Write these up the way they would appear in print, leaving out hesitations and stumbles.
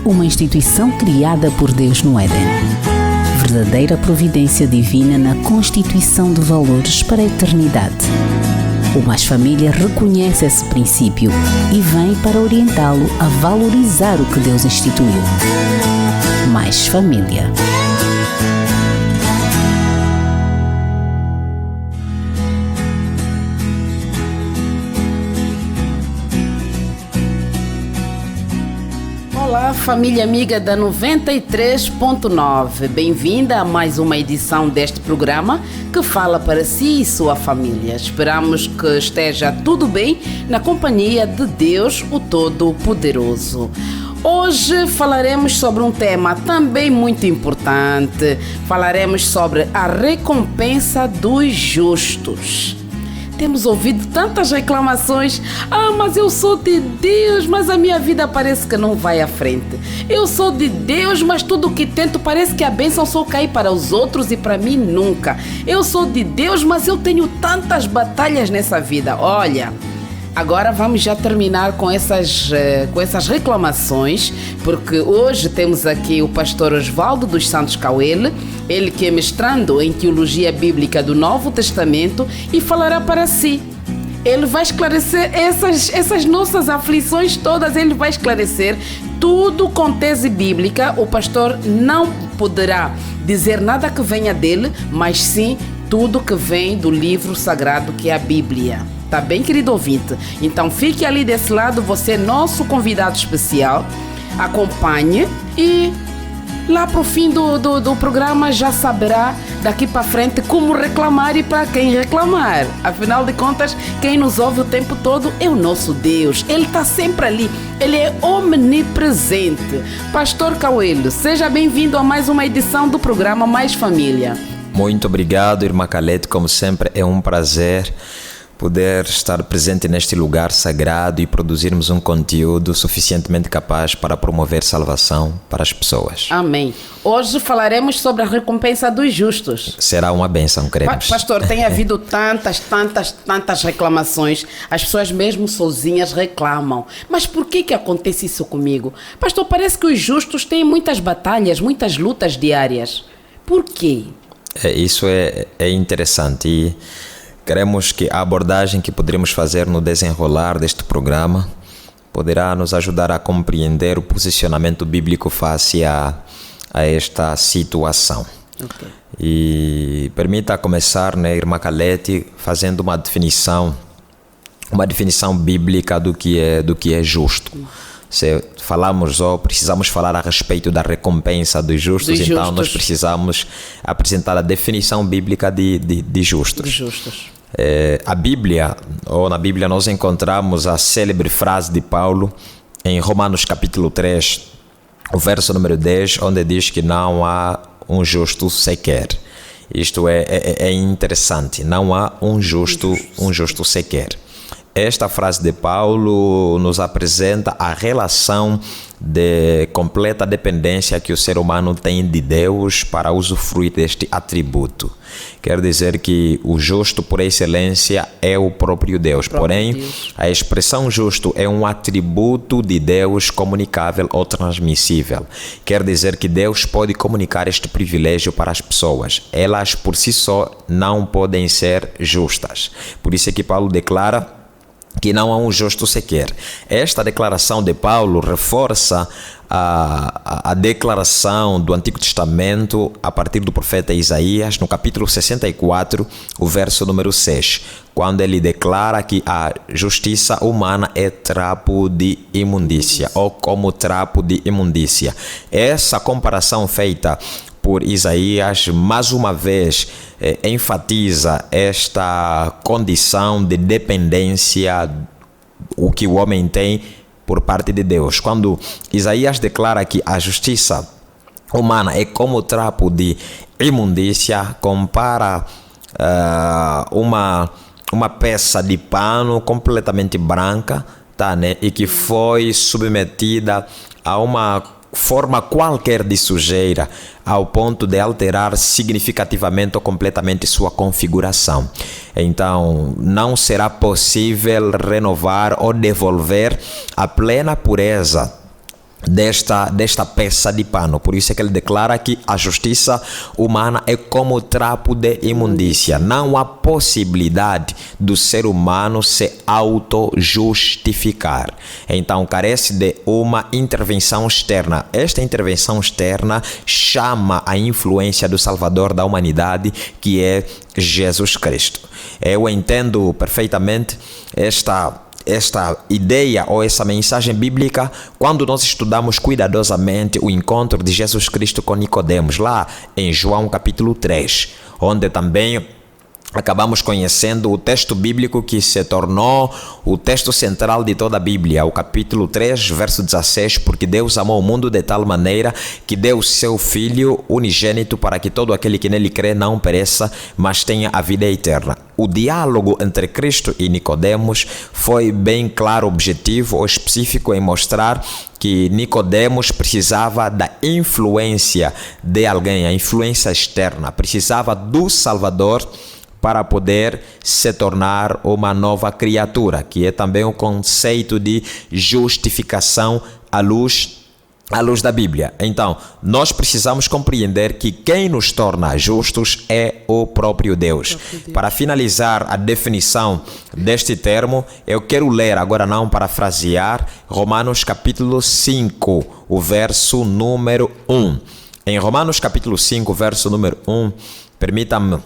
uma instituição criada por Deus no Éden. Verdadeira providência divina na constituição de valores para a eternidade. O Mais Família reconhece esse princípio e vem para orientá-lo a valorizar o que Deus instituiu. Mais Família. Olá, família amiga da 93.9. Bem-vinda a mais uma edição deste programa que fala para si e sua família. Esperamos que esteja tudo bem na companhia de Deus, o Todo-Poderoso. Hoje falaremos sobre um tema também muito importante. Falaremos sobre a recompensa dos justos. Temos ouvido tantas reclamações. Mas eu sou de Deus, mas a minha vida parece que não vai à frente. Eu sou de Deus, mas tudo o que tento parece que a bênção só cai para os outros e para mim nunca. Eu sou de Deus, mas eu tenho tantas batalhas nessa vida. Olha, agora vamos já terminar com essas reclamações, porque hoje temos aqui o pastor Osvaldo dos Santos Cauele, ele que é mestrando em Teologia Bíblica do Novo Testamento e falará para si. Ele vai esclarecer essas nossas aflições todas, ele vai esclarecer tudo com tese bíblica. O pastor não poderá dizer nada que venha dele, mas sim tudo que vem do livro sagrado que é a Bíblia. Tá bem, querido ouvinte? Então fique ali desse lado, você é nosso convidado especial. Acompanhe e lá pro fim do programa já saberá daqui para frente como reclamar e para quem reclamar. Afinal de contas, quem nos ouve o tempo todo é o nosso Deus. Ele está sempre ali, ele é omnipresente. Pastor Cauele, seja bem-vindo a mais uma edição do programa Mais Família. Muito obrigado, irmã Calete. Como sempre, é um prazer poder estar presente neste lugar sagrado e produzirmos um conteúdo suficientemente capaz para promover salvação para as pessoas. Amém. Hoje falaremos sobre a recompensa dos justos. Será uma bênção, queremos. Pastor, tem havido tantas reclamações. As pessoas mesmo sozinhas reclamam. Mas por que acontece isso comigo? Pastor, parece que os justos têm muitas batalhas, muitas lutas diárias. Por quê? Isso é interessante e queremos que a abordagem que poderemos fazer no desenrolar deste programa poderá nos ajudar a compreender o posicionamento bíblico face a esta situação. Okay. E permita começar, irmã Calete, fazendo uma definição bíblica do que é justo. Se falamos ou precisamos falar a respeito da recompensa dos justos, então nós precisamos apresentar a definição bíblica de justos. A Bíblia, ou na Bíblia nós encontramos a célebre frase de Paulo em Romanos capítulo 3, o verso número 10, onde diz que não há um justo sequer. Isto é interessante, não há um justo sequer. Esta frase de Paulo nos apresenta a relação de completa dependência que o ser humano tem de Deus para usufruir deste atributo. Quer dizer que o justo por excelência é o próprio Deus. Porém, a expressão justo é um atributo de Deus comunicável ou transmissível. Quer dizer que Deus pode comunicar este privilégio para as pessoas. Elas por si só não podem ser justas. Por isso é que Paulo declara que não há um justo sequer. Esta declaração de Paulo reforça a declaração do Antigo Testamento a partir do profeta Isaías, no capítulo 64, o verso número 6, quando ele declara que a justiça humana é trapo de imundícia, ou como trapo de imundícia. Essa comparação feita por Isaías, mais uma vez, enfatiza esta condição de dependência o que o homem tem por parte de Deus. Quando Isaías declara que a justiça humana é como trapo de imundícia, compara uma peça de pano completamente branca, e que foi submetida a uma forma qualquer de sujeira, ao ponto de alterar significativamente ou completamente sua configuração. Então, não será possível renovar ou devolver a plena pureza desta peça de pano. Por isso é que ele declara que a justiça humana é como trapo de imundícia. Não há possibilidade do ser humano se auto-justificar. Então carece de uma intervenção externa. Esta intervenção externa chama a influência do Salvador da humanidade, que é Jesus Cristo. Eu entendo perfeitamente esta ideia ou essa mensagem bíblica quando nós estudamos cuidadosamente o encontro de Jesus Cristo com Nicodemos, lá em João capítulo 3, onde também acabamos conhecendo o texto bíblico que se tornou o texto central de toda a Bíblia, o capítulo 3, verso 16, porque Deus amou o mundo de tal maneira que deu o seu Filho unigênito para que todo aquele que nele crê não pereça, mas tenha a vida eterna. O diálogo entre Cristo e Nicodemos foi bem claro, objetivo ou específico em mostrar que Nicodemos precisava da influência de alguém, a influência externa, precisava do Salvador para poder se tornar uma nova criatura, que é também o conceito de justificação à luz da Bíblia. Então, nós precisamos compreender que quem nos torna justos é o próprio Deus. Para finalizar a definição deste termo, eu quero ler, agora não parafrasear, Romanos capítulo 5, o verso número 1. Em Romanos capítulo 5, verso número 1, permita-me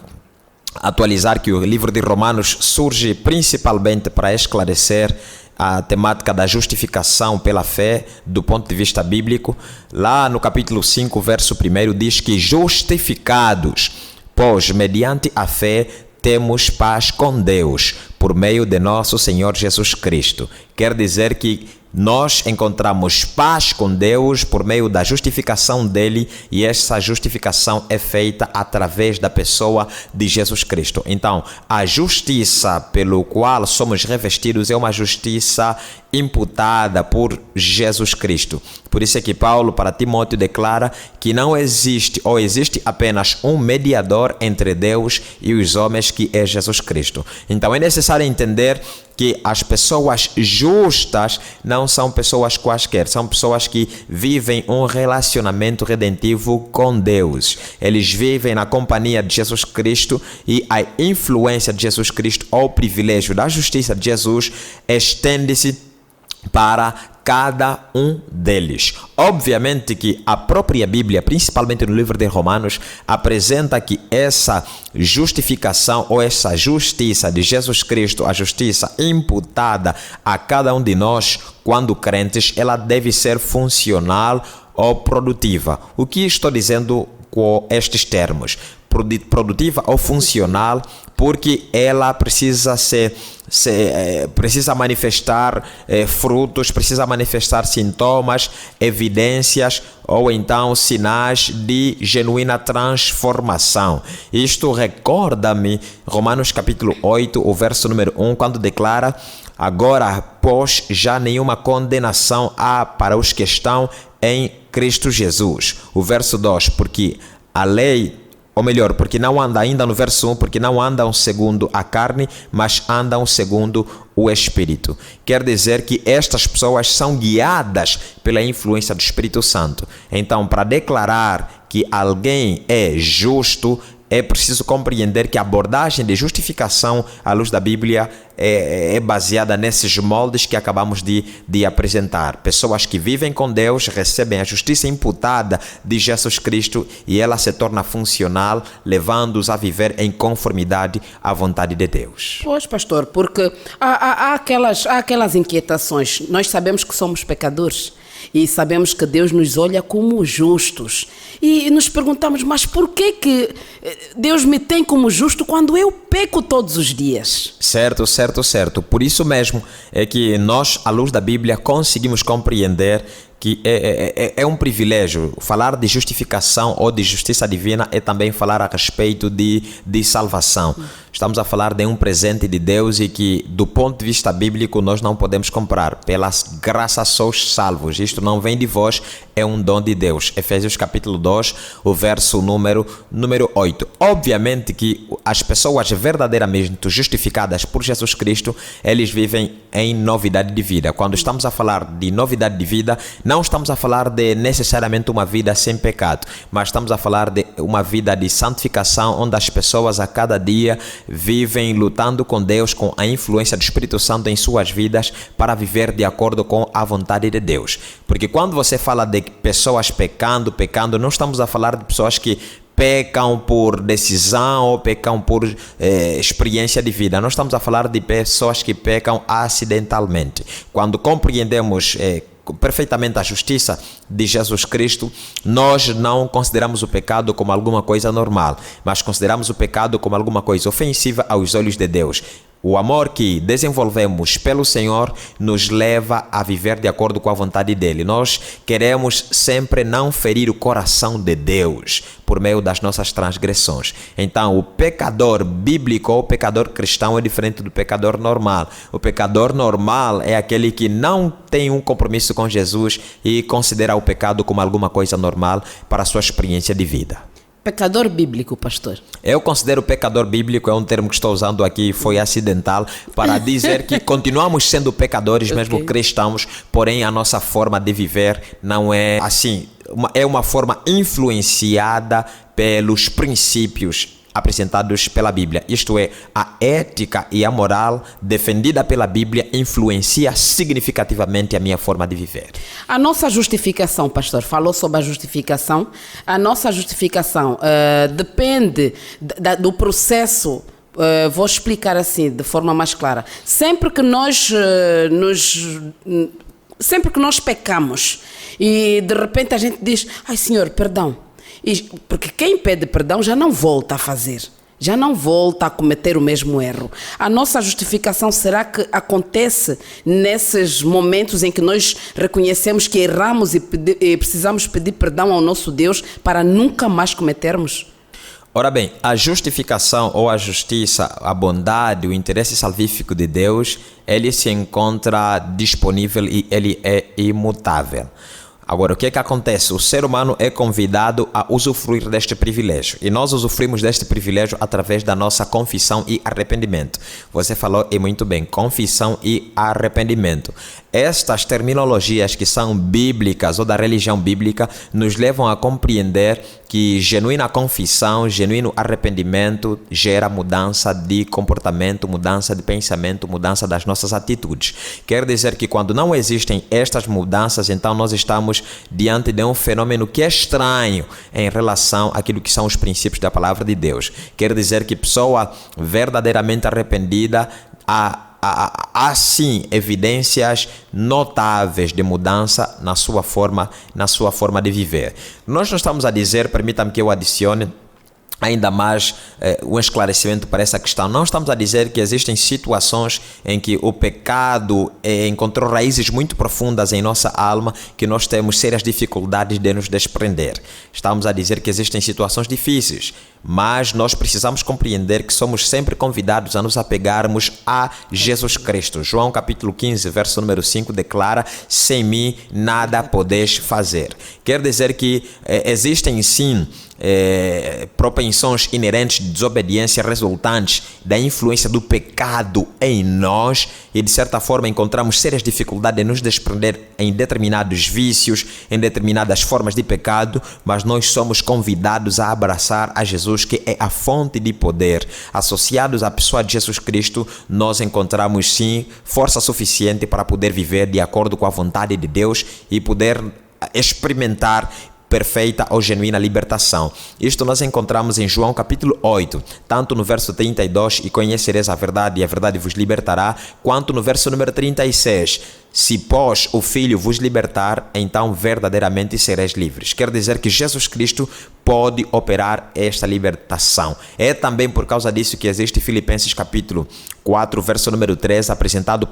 atualizar que o livro de Romanos surge principalmente para esclarecer a temática da justificação pela fé do ponto de vista bíblico. Lá no capítulo 5, verso 1, diz que justificados, pois mediante a fé temos paz com Deus, por meio de nosso Senhor Jesus Cristo. Quer dizer que nós encontramos paz com Deus por meio da justificação dele, e essa justificação é feita através da pessoa de Jesus Cristo. Então, a justiça pelo qual somos revestidos é uma justiça imputada por Jesus Cristo. Por isso é que Paulo para Timóteo declara que não existe ou existe apenas um mediador entre Deus e os homens, que é Jesus Cristo. Então é necessário entender que as pessoas justas não são pessoas quaisquer, são pessoas que vivem um relacionamento redentivo com Deus. Eles vivem na companhia de Jesus Cristo, e a influência de Jesus Cristo ou o privilégio da justiça de Jesus estende-se para cada um deles. Obviamente que a própria Bíblia, principalmente no livro de Romanos, apresenta que essa justificação ou essa justiça de Jesus Cristo, a justiça imputada a cada um de nós quando crentes, ela deve ser funcional ou produtiva. O que estou dizendo com estes termos? Produtiva ou funcional, porque ela precisa precisa manifestar frutos, precisa manifestar sintomas, evidências ou então sinais de genuína transformação. Isto recorda-me Romanos capítulo 8, o verso número 1, quando declara: agora, pois, já nenhuma condenação há para os que estão em Cristo Jesus. O verso 2, porque a lei, ou melhor, porque não anda ainda no verso 1, porque não andam segundo a carne, mas andam segundo o Espírito. Quer dizer que estas pessoas são guiadas pela influência do Espírito Santo. Então, para declarar que alguém é justo, é preciso compreender que a abordagem de justificação à luz da Bíblia é baseada nesses moldes que acabamos de apresentar. Pessoas que vivem com Deus recebem a justiça imputada de Jesus Cristo, e ela se torna funcional, levando-os a viver em conformidade à vontade de Deus. Pois, pastor, porque há aquelas inquietações. Nós sabemos que somos pecadores e sabemos que Deus nos olha como justos. E nos perguntamos, mas por que Deus me tem como justo quando eu peco todos os dias? Certo. Por isso mesmo é que nós, à luz da Bíblia, conseguimos compreender que é um privilégio. Falar de justificação ou de justiça divina é também falar a respeito de salvação. Estamos a falar de um presente de Deus e que, do ponto de vista bíblico, nós não podemos comprar. Pelas graças sois salvos. Isto não vem de vós, é um dom de Deus. Efésios capítulo 2, o verso número 8. Obviamente que as pessoas verdadeiramente justificadas por Jesus Cristo, eles vivem em novidade de vida. Quando estamos a falar de novidade de vida, não estamos a falar de necessariamente uma vida sem pecado, mas estamos a falar de uma vida de santificação, onde as pessoas a cada dia vivem lutando com Deus, com a influência do Espírito Santo em suas vidas, para viver de acordo com a vontade de Deus. Porque quando você fala de pessoas pecando, não estamos a falar de pessoas que pecam por decisão ou pecam por experiência de vida. Nós estamos a falar de pessoas que pecam acidentalmente. Quando compreendemos perfeitamente a justiça de Jesus Cristo, nós não consideramos o pecado como alguma coisa normal, mas consideramos o pecado como alguma coisa ofensiva aos olhos de Deus. O amor que desenvolvemos pelo Senhor nos leva a viver de acordo com a vontade dele. Nós queremos sempre não ferir o coração de Deus por meio das nossas transgressões. Então, o pecador bíblico ou o pecador cristão é diferente do pecador normal. O pecador normal é aquele que não tem um compromisso com Jesus e considera o pecado como alguma coisa normal para a sua experiência de vida. Pecador bíblico, pastor. Eu considero pecador bíblico, é um termo que estou usando aqui, foi acidental, para dizer que continuamos sendo pecadores, mesmo cristãos, porém a nossa forma de viver não é assim, é uma forma influenciada pelos princípios apresentados pela Bíblia. Isto é, a ética e a moral defendida pela Bíblia influencia significativamente a minha forma de viver. A nossa justificação, pastor, falou sobre a justificação. A nossa justificação depende do processo. Vou explicar assim, de forma mais clara. Sempre que nós pecamos e de repente a gente diz, ai Senhor, perdão. Porque quem pede perdão já não volta a fazer, já não volta a cometer o mesmo erro. A nossa justificação será que acontece nesses momentos em que nós reconhecemos que erramos e precisamos pedir perdão ao nosso Deus para nunca mais cometermos? Ora bem, a justificação ou a justiça, a bondade, o interesse salvífico de Deus, ele se encontra disponível e ele é imutável. Agora, o que é que acontece? O ser humano é convidado a usufruir deste privilégio. E nós usufruímos deste privilégio através da nossa confissão e arrependimento. Você falou e muito bem, confissão e arrependimento. Estas terminologias que são bíblicas ou da religião bíblica nos levam a compreender que genuína confissão, genuíno arrependimento gera mudança de comportamento, mudança de pensamento, mudança das nossas atitudes. Quer dizer que quando não existem estas mudanças, então nós estamos diante de um fenômeno que é estranho em relação àquilo que são os princípios da palavra de Deus. Quer dizer que pessoa verdadeiramente arrependida há sim evidências notáveis de mudança na sua forma de viver. Nós não estamos a dizer, permita-me que eu adicione ainda mais um esclarecimento para essa questão. Não estamos a dizer que existem situações em que o pecado encontrou raízes muito profundas em nossa alma, que nós temos sérias dificuldades de nos desprender. Estamos a dizer que existem situações difíceis, mas nós precisamos compreender que somos sempre convidados a nos apegarmos a Jesus Cristo. João capítulo 15, verso número 5 declara: sem mim nada podeis fazer. Quer dizer que existem sim propensões inerentes de desobediência resultantes da influência do pecado em nós, e de certa forma encontramos sérias dificuldades de nos desprender em determinados vícios, em determinadas formas de pecado, mas nós somos convidados a abraçar a Jesus, que é a fonte de poder. Associados à pessoa de Jesus Cristo, nós encontramos sim força suficiente para poder viver de acordo com a vontade de Deus e poder experimentar perfeita ou genuína libertação. Isto nós encontramos em João capítulo 8, tanto no verso 32, e conhecereis a verdade e a verdade vos libertará, quanto no verso número 36, se pois o Filho vos libertar, então verdadeiramente sereis livres. Quer dizer que Jesus Cristo pode operar esta libertação. É também por causa disso que existe Filipenses capítulo 4, verso número 3, apresentado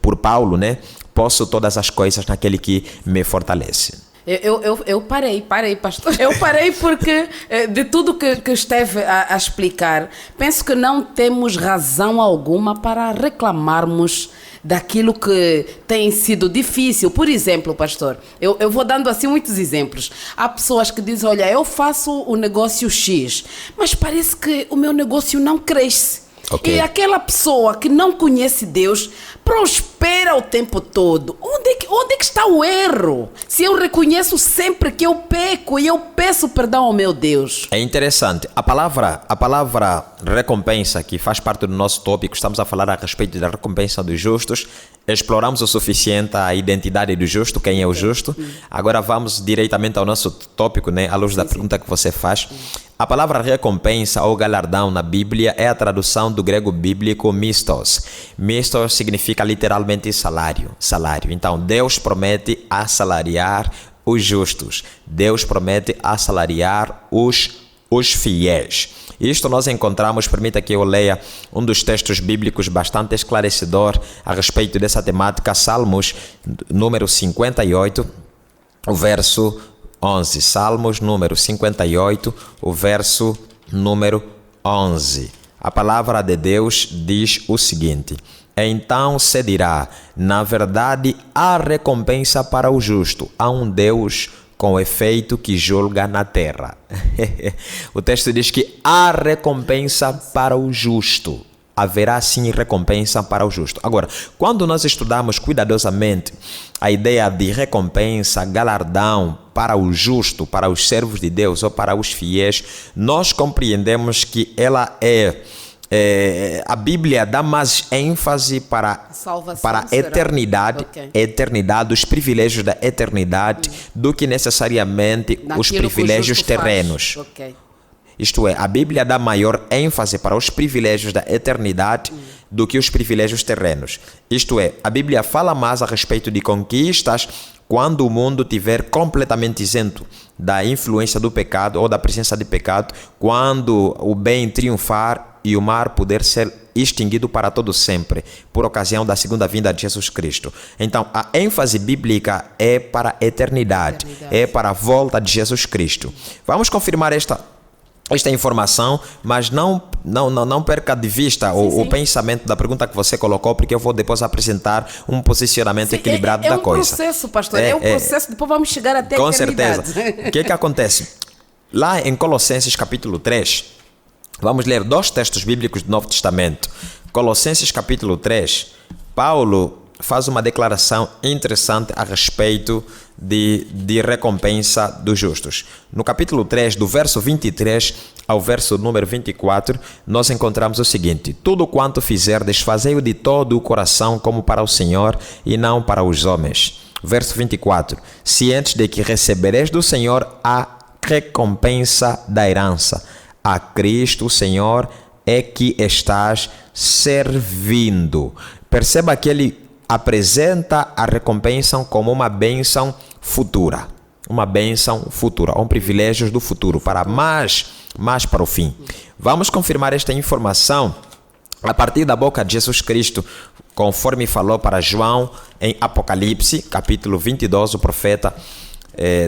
por Paulo, né? Posso todas as coisas naquele que me fortalece. Eu parei, pastor. Eu parei porque de tudo que esteve a explicar, penso que não temos razão alguma para reclamarmos daquilo que tem sido difícil. Por exemplo, pastor, eu vou dando assim muitos exemplos. Há pessoas que dizem, olha, eu faço o negócio X, mas parece que o meu negócio não cresce. Okay. E aquela pessoa que não conhece Deus prospera o tempo todo. Onde é que está o erro? Se eu reconheço sempre que eu peco e eu peço perdão ao meu Deus. É interessante. A palavra recompensa, que faz parte do nosso tópico, estamos a falar a respeito da recompensa dos justos. Exploramos o suficiente a identidade do justo, quem é o justo. Agora vamos diretamente ao nosso tópico, né, à luz da pergunta que você faz. A palavra recompensa ou galardão na Bíblia é a tradução do grego bíblico mistos. Mistos significa literalmente salário. Então, Deus promete assalariar os justos. Deus promete assalariar os fiéis. Isto nós encontramos, permita que eu leia um dos textos bíblicos bastante esclarecedor a respeito dessa temática, Salmos número 58, o verso 11. Salmos número 58, o verso número 11. A palavra de Deus diz o seguinte: então se dirá, na verdade há recompensa para o justo, há um Deus com efeito que julga na terra. O texto diz que há recompensa para o justo. Haverá sim recompensa para o justo. Agora, quando nós estudamos cuidadosamente a ideia de recompensa, galardão para o justo, para os servos de Deus ou para os fiéis, nós compreendemos que ela a Bíblia dá mais ênfase para a eternidade, eternidade, os privilégios da eternidade, do que necessariamente os privilégios terrenos. Isto é, a Bíblia dá maior ênfase para os privilégios da eternidade do que os privilégios terrenos. Isto é, a Bíblia fala mais a respeito de conquistas quando o mundo estiver completamente isento da influência do pecado ou da presença de pecado, quando o bem triunfar e o mal poder ser extinguido para todo sempre, por ocasião da segunda vinda de Jesus Cristo. Então, a ênfase bíblica é para a eternidade, é para a volta de Jesus Cristo. Vamos confirmar esta informação, mas não perca de vista o pensamento da pergunta que você colocou, porque eu vou depois apresentar um posicionamento equilibrado da coisa. É um processo, pastor, é um processo, depois vamos chegar até a eternidade. Com certeza. O que acontece? Lá em Colossenses capítulo 3, vamos ler dois textos bíblicos do Novo Testamento. Colossenses capítulo 3, Paulo faz uma declaração interessante a respeito de recompensa dos justos. No capítulo 3, do verso 23 ao verso número 24, nós encontramos o seguinte: tudo quanto fizerdes, fazei-o de todo o coração como para o Senhor e não para os homens. Verso 24, cientes de que recebereis do Senhor a recompensa da herança. A Cristo, o Senhor, é que estás servindo. Perceba que ele apresenta a recompensa como uma bênção futura. Uma bênção futura, um privilégio do futuro, para mais para o fim. Vamos confirmar esta informação a partir da boca de Jesus Cristo, conforme falou para João em Apocalipse, capítulo 22, o profeta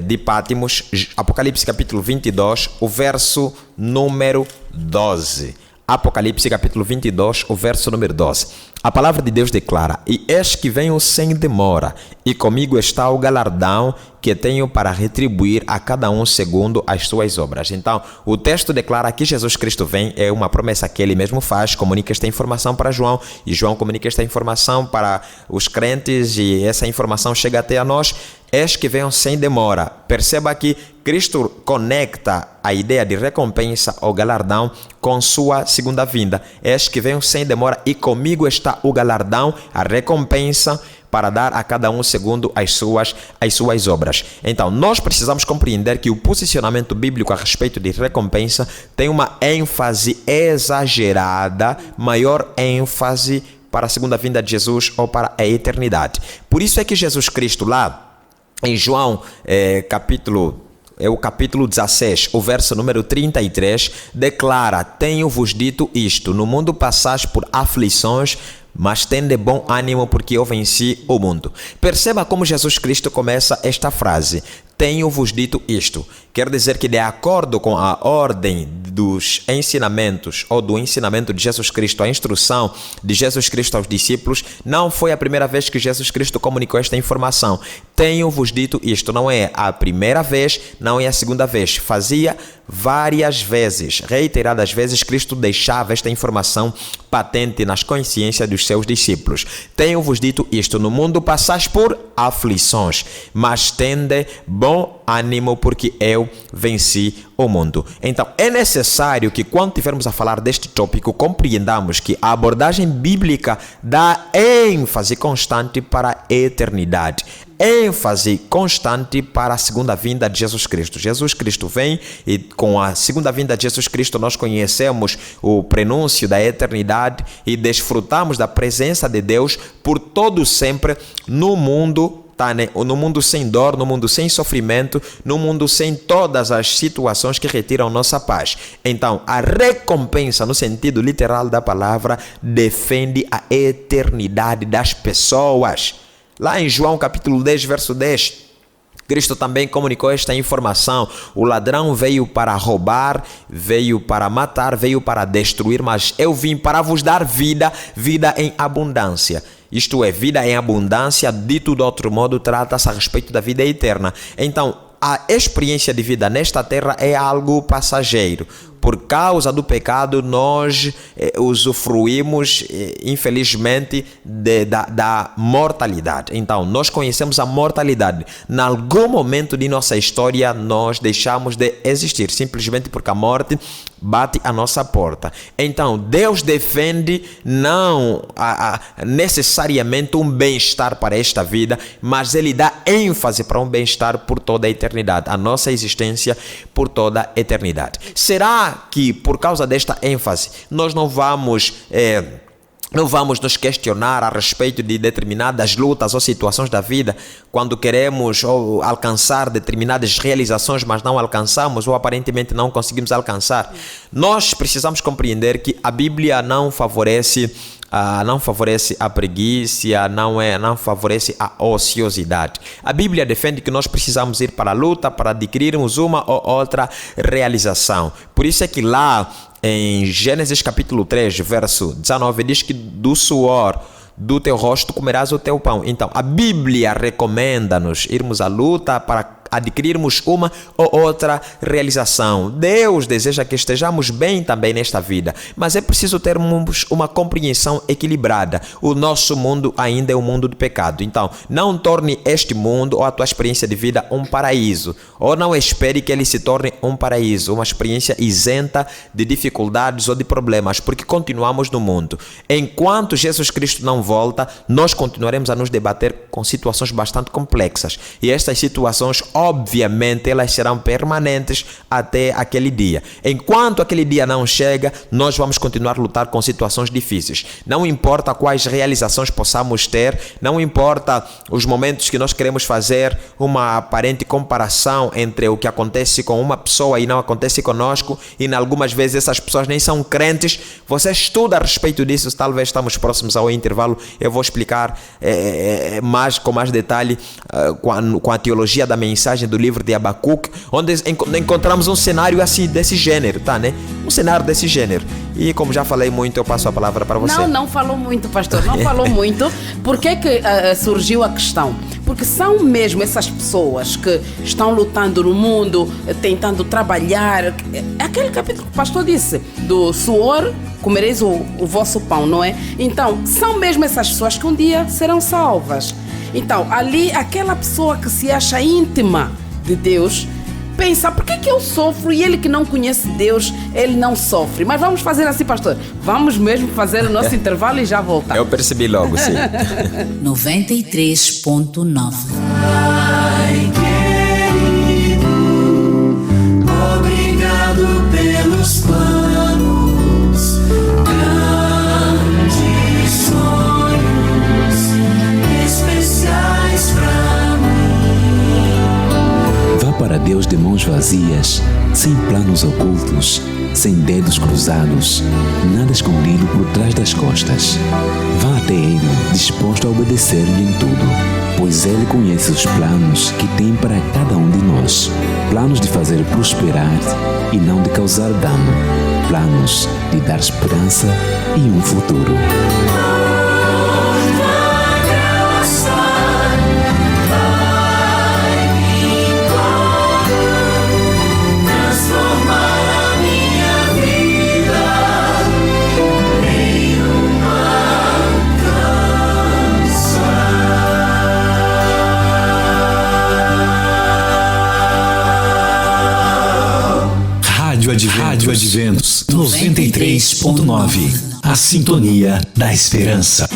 de Pátimos, Apocalipse capítulo 22, o verso número 12. Apocalipse capítulo 22, o verso número 12. A palavra de Deus declara: e eis que venho sem demora, e comigo está o galardão que tenho para retribuir a cada um segundo as suas obras. Então, o texto declara que Jesus Cristo vem, é uma promessa que ele mesmo faz, comunica esta informação para João, e João comunica esta informação para os crentes, e essa informação chega até a nós. Eis que venho sem demora. Perceba que Cristo conecta a ideia de recompensa ou galardão com sua segunda vinda. Eis que venho sem demora e comigo está o galardão, a recompensa, para dar a cada um segundo as suas obras. Então, nós precisamos compreender que o posicionamento bíblico a respeito de recompensa tem uma ênfase exagerada, maior ênfase para a segunda vinda de Jesus ou para a eternidade. Por isso é que Jesus Cristo lá em João capítulo 16, o verso número 33, declara: tenho-vos dito isto, no mundo passais por aflições, mas tende bom ânimo, porque eu venci o mundo. Perceba como Jesus Cristo começa esta frase: tenho-vos dito isto. Quer dizer que, de acordo com a ordem dos ensinamentos ou do ensinamento de Jesus Cristo, a instrução de Jesus Cristo aos discípulos, não foi a primeira vez que Jesus Cristo comunicou esta informação. Tenho-vos dito isto. Não é a primeira vez, não é a segunda vez. Fazia várias vezes, reiteradas vezes, Cristo deixava esta informação patente nas consciências dos seus discípulos. Tenho-vos dito isto: no mundo passais por aflições, mas tende bom ânimo, porque eu venci o mundo. Então, é necessário que, quando estivermos a falar deste tópico, compreendamos que a abordagem bíblica dá ênfase constante para a eternidade, ênfase constante para a segunda vinda de Jesus Cristo. Jesus Cristo vem, e com a segunda vinda de Jesus Cristo nós conhecemos o prenúncio da eternidade e desfrutamos da presença de Deus por todo sempre no mundo. No mundo sem dor, no mundo sem sofrimento, no mundo sem todas as situações que retiram nossa paz. Então, a recompensa, no sentido literal da palavra, defende a eternidade das pessoas. Lá em João capítulo 10, verso 10, Cristo também comunicou esta informação: o ladrão veio para roubar, veio para matar, veio para destruir, mas eu vim para vos dar vida, vida em abundância. Isto é, vida em abundância, dito de outro modo, trata-se a respeito da vida eterna. Então, a experiência de vida nesta terra é algo passageiro. Por causa do pecado, nós usufruímos, infelizmente, da mortalidade. Então, nós conhecemos a mortalidade. Em algum momento de nossa história, nós deixamos de existir, simplesmente porque a morte bate à nossa porta. Então, Deus defende não necessariamente um bem-estar para esta vida, mas Ele dá ênfase para um bem-estar por toda a eternidade, a nossa existência por toda a eternidade. Será que, por causa desta ênfase, nós não vamos nos questionar a respeito de determinadas lutas ou situações da vida, quando queremos alcançar determinadas realizações, mas não alcançamos ou aparentemente não conseguimos alcançar? Nós precisamos compreender que a Bíblia não favorece a preguiça, não favorece a ociosidade. A Bíblia defende que nós precisamos ir para a luta para adquirirmos uma ou outra realização. Por isso é que lá em Gênesis capítulo 3, verso 19, diz que do suor do teu rosto comerás o teu pão. Então, a Bíblia recomenda-nos irmos à luta para adquirirmos uma ou outra realização. Deus deseja que estejamos bem também nesta vida, mas é preciso termos uma compreensão equilibrada. O nosso mundo ainda é um mundo de pecado. Então, não torne este mundo ou a tua experiência de vida um paraíso, ou não espere que ele se torne um paraíso, uma experiência isenta de dificuldades ou de problemas, porque continuamos no mundo. Enquanto Jesus Cristo não volta, nós continuaremos a nos debater com situações bastante complexas, e estas situações, obviamente, elas serão permanentes até aquele dia. Enquanto aquele dia não chega, nós vamos continuar a lutar com situações difíceis. Não importa quais realizações possamos ter, não importa os momentos que nós queremos fazer uma aparente comparação entre o que acontece com uma pessoa e não acontece conosco, e algumas vezes essas pessoas nem são crentes. Você estuda a respeito disso, talvez estamos próximos ao intervalo, eu vou explicar com mais detalhe com a teologia da mensagem do livro de Abacuque, onde encontramos um cenário assim, desse gênero, tá, né? Um cenário desse gênero. E como já falei muito, eu passo a palavra para você. Não falou muito, pastor, não falou muito. Por que surgiu a questão? Porque são mesmo essas pessoas que estão lutando no mundo, tentando trabalhar. Aquele capítulo que o pastor disse, do suor comereis o vosso pão, não é? Então, são mesmo essas pessoas que um dia serão salvas. Então, ali, aquela pessoa que se acha íntima de Deus, pensa, por que eu sofro e ele que não conhece Deus, ele não sofre? Mas vamos fazer assim, pastor. Vamos mesmo fazer o nosso intervalo e já voltar. Eu percebi logo, sim. 93.9. Pai querido, obrigado pelos planos, grandes sonhos, especiais pra mim. Vá para Deus de mãos vazias, sem planos ocultos, sem dedos cruzados, nada escondido por trás das costas. Vá até Ele, disposto a obedecer-lhe em tudo. pois Ele conhece os planos que tem para cada um de nós. Planos de fazer prosperar e não de causar dano. Planos de dar esperança e um futuro. Rádio Adventos 93.9. A sintonia da esperança.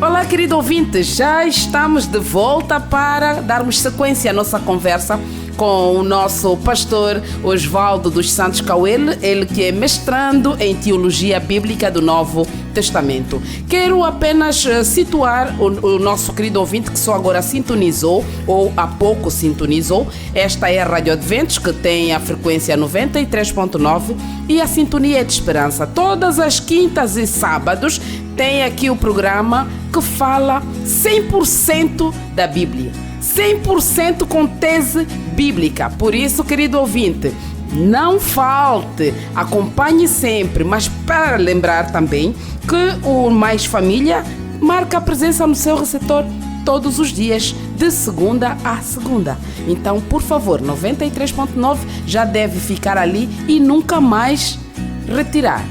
Olá, querido ouvinte, já estamos de volta para darmos sequência à nossa conversa com o nosso pastor Osvaldo dos Santos Cauele, ele que é mestrando em Teologia Bíblica do Novo Testamento. Quero apenas situar o nosso querido ouvinte que só agora sintonizou, ou há pouco sintonizou. Esta é a Rádio Adventos, que tem a frequência 93.9 e a Sintonia de Esperança. Todas as quintas e sábados tem aqui o programa que fala 100% da Bíblia. 100% com tese bíblica. Por isso, querido ouvinte, não falte, acompanhe sempre, mas para lembrar também que o Mais Família marca a presença no seu receptor todos os dias, de segunda a segunda. Então, por favor, 93.9 já deve ficar ali e nunca mais retirar.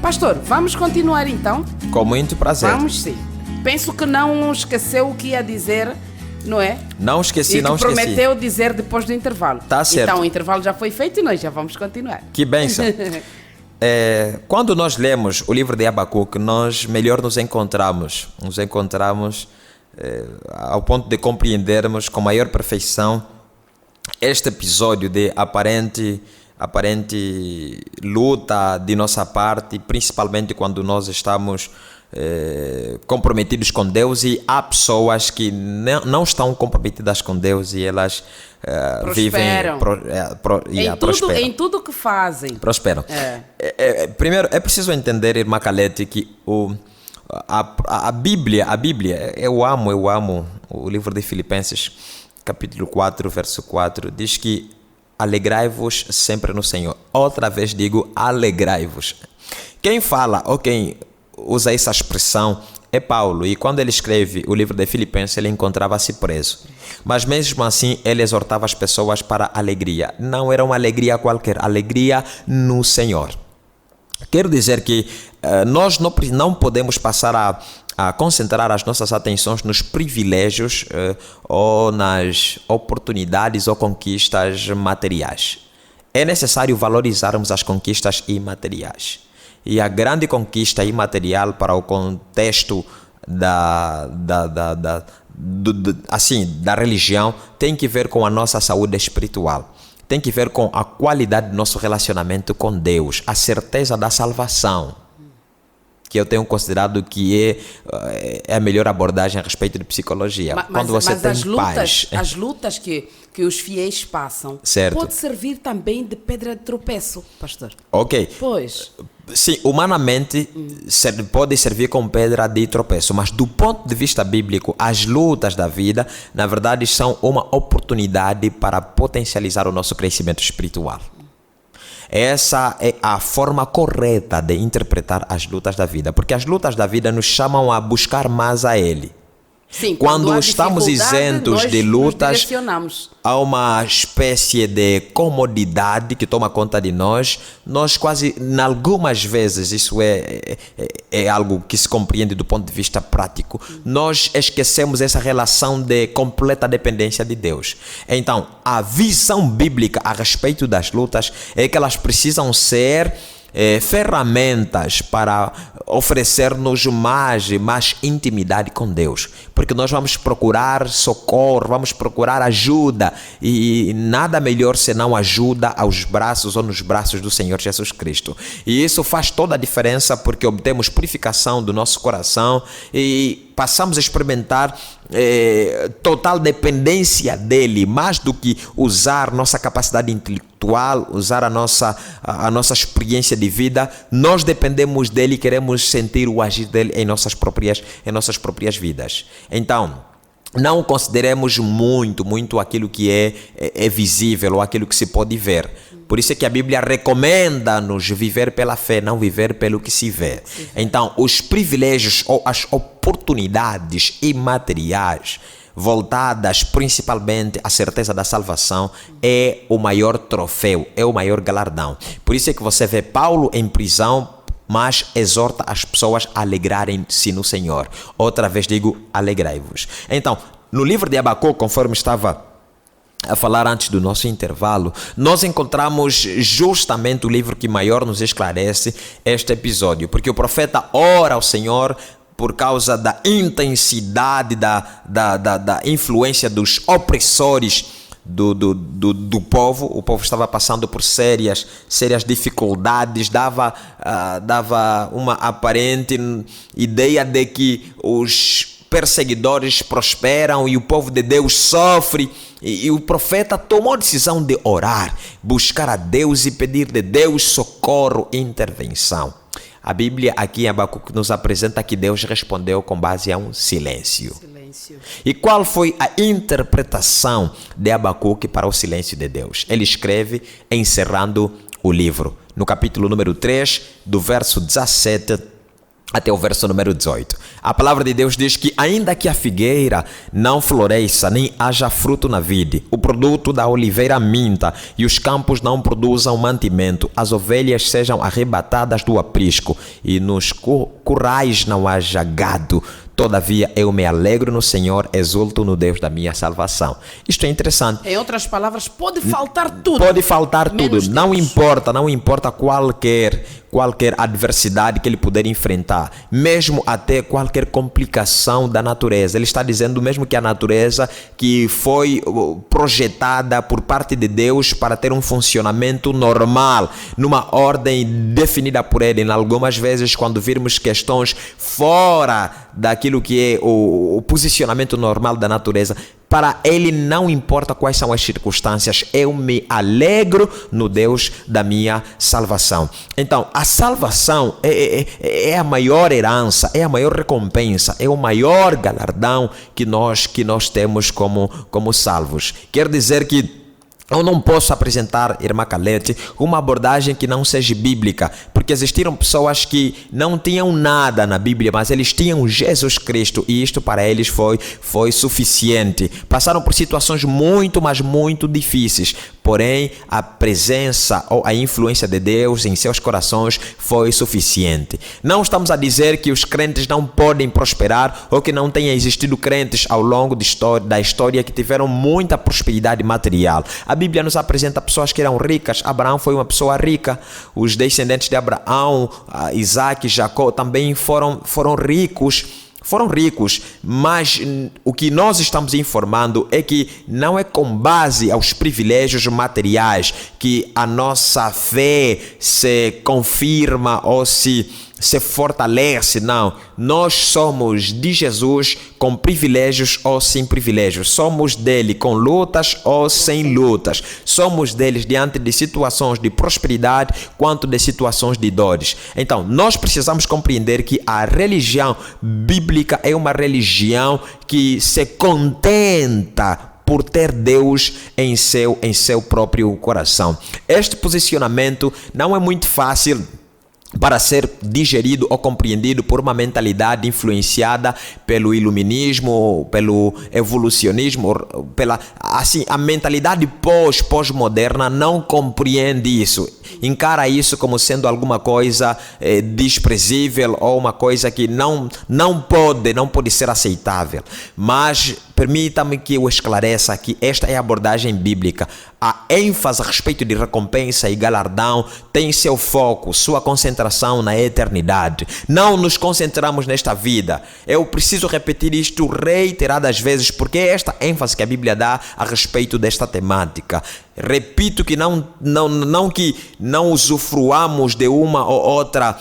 Pastor, vamos continuar então? Com muito prazer. Vamos sim. Penso que não esqueceu o que ia dizer, não é? Não esqueci, não esqueci. Prometeu dizer depois do intervalo. Tá certo. Então o intervalo já foi feito e nós já vamos continuar. Que bênção. Quando nós lemos o livro de Abacuque, nós melhor nos encontramos ao ponto de compreendermos com maior perfeição este episódio de aparente luta de nossa parte, principalmente quando nós estamos comprometidos com Deus, e há pessoas que não estão comprometidas com Deus e elas prosperam. prosperam. Em tudo que fazem. Prosperam. Primeiro, é preciso entender, irmã Calete, que a Bíblia, eu amo o livro de Filipenses, capítulo 4, verso 4, diz que alegrai-vos sempre no Senhor. Outra vez digo, alegrai-vos. Quem fala ou quem usa essa expressão é Paulo, e quando ele escreve o livro de Filipenses, ele encontrava-se preso. Mas mesmo assim, ele exortava as pessoas para a alegria. Não era uma alegria qualquer, alegria no Senhor. Quero dizer que nós não podemos passar a concentrar as nossas atenções nos privilégios ou nas oportunidades ou conquistas materiais. É necessário valorizarmos as conquistas imateriais. E a grande conquista imaterial para o contexto da religião tem que ver com a nossa saúde espiritual. Tem que ver com a qualidade do nosso relacionamento com Deus, a certeza da salvação, que eu tenho considerado que é a melhor abordagem a respeito de psicologia. Quando você tem paz. As lutas que os fiéis passam, certo, pode servir também de pedra de tropeço, pastor. Ok. Pois. Sim, humanamente pode servir como pedra de tropeço, mas do ponto de vista bíblico, as lutas da vida, na verdade, são uma oportunidade para potencializar o nosso crescimento espiritual. Essa é a forma correta de interpretar as lutas da vida, porque as lutas da vida nos chamam a buscar mais a Ele. Sim, quando estamos isentos de lutas, há uma espécie de comodidade que toma conta de nós. Nós quase, em algumas vezes, isso é algo que se compreende do ponto de vista prático, nós esquecemos essa relação de completa dependência de Deus. Então, a visão bíblica a respeito das lutas é que elas precisam ser ferramentas para oferecer-nos mais intimidade com Deus, porque nós vamos procurar socorro, vamos procurar ajuda, e nada melhor senão ajuda aos braços ou nos braços do Senhor Jesus Cristo. E isso faz toda a diferença, porque obtemos purificação do nosso coração e passamos a experimentar total dependência dele, mais do que usar nossa capacidade intelectual, usar a nossa experiência de vida. Nós dependemos dele e queremos sentir o agir dele em nossas próprias vidas. Então, não consideremos muito aquilo que é visível ou aquilo que se pode ver. Por isso é que a Bíblia recomenda-nos viver pela fé, não viver pelo que se vê. Então, os privilégios ou as oportunidades imateriais voltadas principalmente à certeza da salvação é o maior troféu, é o maior galardão. Por isso é que você vê Paulo em prisão, mas exorta as pessoas a alegrarem-se no Senhor. Outra vez digo, alegrai-vos. Então, no livro de Abacuque, conforme estava a falar antes do nosso intervalo, nós encontramos justamente o livro que maior nos esclarece este episódio, porque o profeta ora ao Senhor por causa da intensidade da influência dos opressores do povo. O povo estava passando por sérias dificuldades, dava uma aparente ideia de que os perseguidores prosperam e o povo de Deus sofre, e o profeta tomou a decisão de orar, buscar a Deus e pedir de Deus socorro e intervenção. A Bíblia aqui em Abacuque nos apresenta que Deus respondeu com base a um silêncio. E qual foi a interpretação de Abacuque para o silêncio de Deus? Ele escreve encerrando o livro, no capítulo número 3, do verso 17 até o verso número 18. A palavra de Deus diz que ainda que a figueira não floresça, nem haja fruto na vide, o produto da oliveira minta e os campos não produzam mantimento, as ovelhas sejam arrebatadas do aprisco e nos currais não haja gado, todavia eu me alegro no Senhor, exulto no Deus da minha salvação. Isto é interessante. Em outras palavras, pode faltar tudo. Pode faltar tudo. Não importa qualquer adversidade que ele puder enfrentar, mesmo até qualquer complicação da natureza. Ele está dizendo mesmo que a natureza que foi projetada por parte de Deus para ter um funcionamento normal, numa ordem definida por ele. Em algumas vezes, quando virmos questões fora daquilo que é o posicionamento normal da natureza, para ele não importa quais são as circunstâncias, eu me alegro no Deus da minha salvação. Então, a salvação é a maior herança, é a maior recompensa, é o maior galardão que nós temos como salvos. Quer dizer que eu não posso apresentar, irmã Calete, uma abordagem que não seja bíblica, porque existiram pessoas que não tinham nada na Bíblia, mas eles tinham Jesus Cristo e isto para eles foi suficiente. Passaram por situações muito, mas muito difíceis, porém a presença ou a influência de Deus em seus corações foi suficiente. Não estamos a dizer que os crentes não podem prosperar ou que não tenha existido crentes ao longo da história que tiveram muita prosperidade material. A Bíblia nos apresenta pessoas que eram ricas. Abraão foi uma pessoa rica. Os descendentes de Abraão, Isaac e Jacó também foram ricos. Mas o que nós estamos informando é que não é com base aos privilégios materiais que a nossa fé se confirma ou se fortalece, não. Nós somos de Jesus com privilégios ou sem privilégios. Somos dele com lutas ou sem lutas. Somos deles diante de situações de prosperidade quanto de situações de dores. Então, nós precisamos compreender que a religião bíblica é uma religião que se contenta por ter Deus em seu próprio coração. Este posicionamento não é muito fácil para ser digerido ou compreendido por uma mentalidade influenciada pelo iluminismo, pelo evolucionismo, a mentalidade pós-moderna não compreende isso. Encara isso como sendo alguma coisa desprezível ou uma coisa que não pode ser aceitável. Mas permita-me que eu esclareça que esta é a abordagem bíblica. A ênfase a respeito de recompensa e galardão tem seu foco, sua concentração na eternidade. Não nos concentramos nesta vida. Eu preciso repetir isto reiteradas vezes, porque é esta ênfase que a Bíblia dá a respeito desta temática. Repito que não que não usufruamos de uma ou outra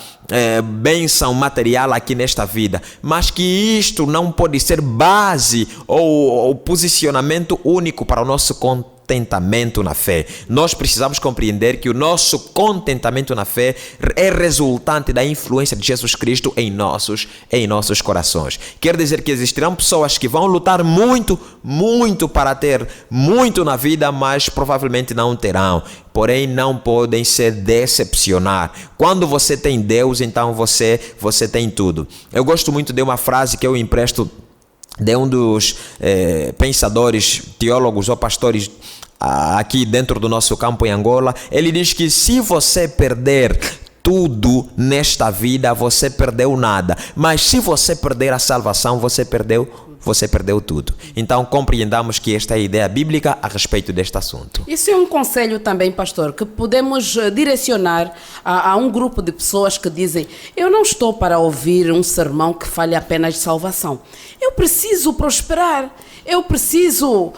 bênção material aqui nesta vida, mas que isto não pode ser base ou posicionamento único para o nosso contentamento na fé. Nós precisamos compreender que o nosso contentamento na fé é resultante da influência de Jesus Cristo em nossos corações. Quer dizer que existirão pessoas que vão lutar muito para ter muito na vida, mas provavelmente não terão. Porém, não podem se decepcionar. Quando você tem Deus, então você tem tudo. Eu gosto muito de uma frase que eu empresto de um dos pensadores, teólogos ou pastores aqui dentro do nosso campo em Angola. Ele diz que se você perder tudo nesta vida, você perdeu nada. Mas se você perder a salvação, você perdeu tudo. Então compreendamos que esta é a ideia bíblica a respeito deste assunto. Isso é um conselho também, pastor, que podemos direcionar a um grupo de pessoas que dizem: eu não estou para ouvir um sermão que fale apenas de salvação. Eu preciso prosperar, eu preciso